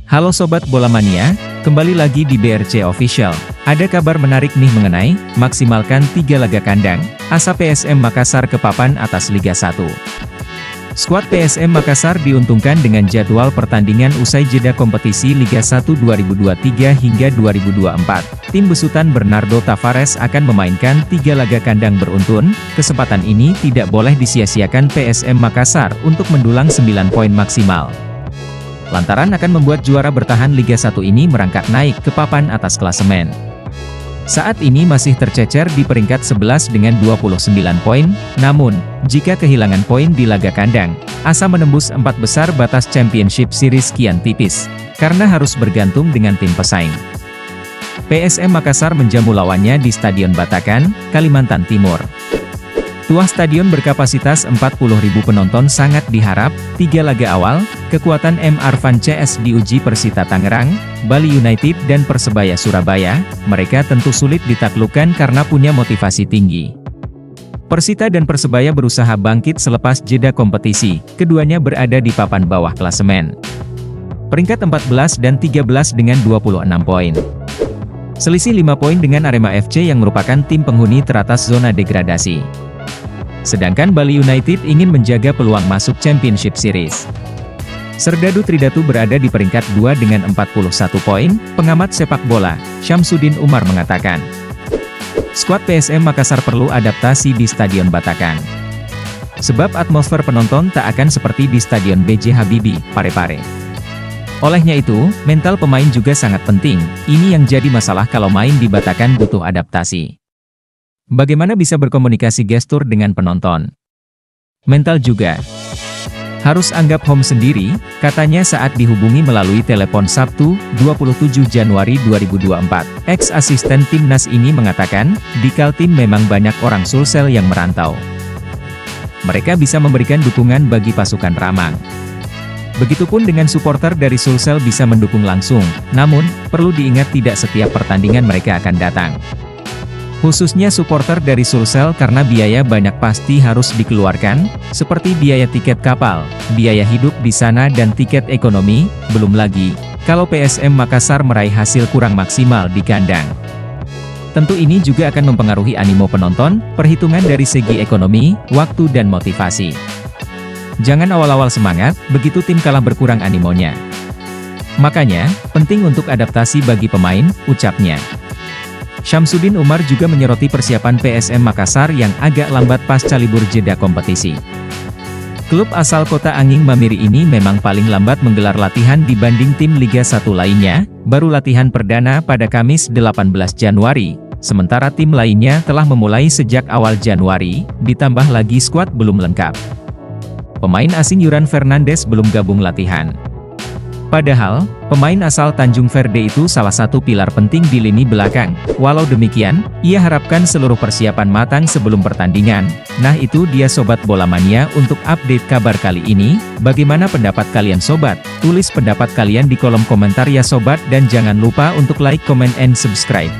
Halo Sobat Bola Mania, kembali lagi di BRC Official. Ada kabar menarik nih mengenai maksimalkan 3 laga kandang, asa PSM Makassar ke papan atas Liga 1. Skuad PSM Makassar diuntungkan dengan jadwal pertandingan usai jeda kompetisi Liga 1 2023 hingga 2024. Tim besutan Bernardo Tavares akan memainkan 3 laga kandang beruntun. Kesempatan ini tidak boleh disia-siakan PSM Makassar untuk mendulang 9 poin maksimal. Lantaran akan membuat juara bertahan Liga 1 ini merangkak naik ke papan atas klasemen. Saat ini masih tercecer di peringkat 11 dengan 29 poin, namun, jika kehilangan poin di laga kandang, asa menembus 4 besar batas Championship Series kian tipis, karena harus bergantung dengan tim pesaing. PSM Makassar menjamu lawannya di Stadion Batakan, Kalimantan Timur. Tuah stadion berkapasitas 40.000 penonton sangat diharap. 3 laga awal, kekuatan M. Arfan CS diuji Persita Tangerang, Bali United dan Persebaya Surabaya. Mereka tentu sulit ditaklukkan karena punya motivasi tinggi. Persita dan Persebaya berusaha bangkit selepas jeda kompetisi, keduanya berada di papan bawah klasemen. Peringkat 14 dan 13 dengan 26 poin. Selisih 5 poin dengan Arema FC yang merupakan tim penghuni teratas zona degradasi. Sedangkan Bali United ingin menjaga peluang masuk Championship Series. Serdadu Tridatu berada di peringkat 2 dengan 41 poin, pengamat sepak bola, Syamsuddin Umar mengatakan. Skuad PSM Makassar perlu adaptasi di Stadion Batakan. Sebab atmosfer penonton tak akan seperti di Stadion B.J. Habibie, Parepare. Olehnya itu, mental pemain juga sangat penting, ini yang jadi masalah kalau main di Batakan butuh adaptasi. Bagaimana bisa berkomunikasi gestur dengan penonton? Mental juga. Harus anggap home sendiri, katanya saat dihubungi melalui telepon Sabtu, 27 Januari 2024. Ex-asisten timnas ini mengatakan, di Kaltim memang banyak orang Sulsel yang merantau. Mereka bisa memberikan dukungan bagi pasukan Ramang. Begitupun dengan supporter dari Sulsel bisa mendukung langsung, namun, perlu diingat tidak setiap pertandingan mereka akan datang. Khususnya supporter dari Sulsel karena biaya banyak pasti harus dikeluarkan, seperti biaya tiket kapal, biaya hidup di sana dan tiket ekonomi, belum lagi, kalau PSM Makassar meraih hasil kurang maksimal di kandang. Tentu ini juga akan mempengaruhi animo penonton, perhitungan dari segi ekonomi, waktu dan motivasi. Jangan awal-awal semangat, begitu tim kalah berkurang animonya. Makanya, penting untuk adaptasi bagi pemain, ucapnya. Syamsuddin Umar juga menyoroti persiapan PSM Makassar yang agak lambat pasca libur jeda kompetisi. Klub asal Kota Anging Mamiri ini memang paling lambat menggelar latihan dibanding tim Liga 1 lainnya, baru latihan perdana pada Kamis 18 Januari, sementara tim lainnya telah memulai sejak awal Januari, ditambah lagi skuad belum lengkap. Pemain asing Yuran Fernandes belum gabung latihan. Padahal, pemain asal Tanjung Verde itu salah satu pilar penting di lini belakang. Walau demikian, ia harapkan seluruh persiapan matang sebelum pertandingan. Nah itu dia Sobat Bola Mania untuk update kabar kali ini. Bagaimana pendapat kalian Sobat? Tulis pendapat kalian di kolom komentar ya Sobat dan jangan lupa untuk like, comment, and subscribe.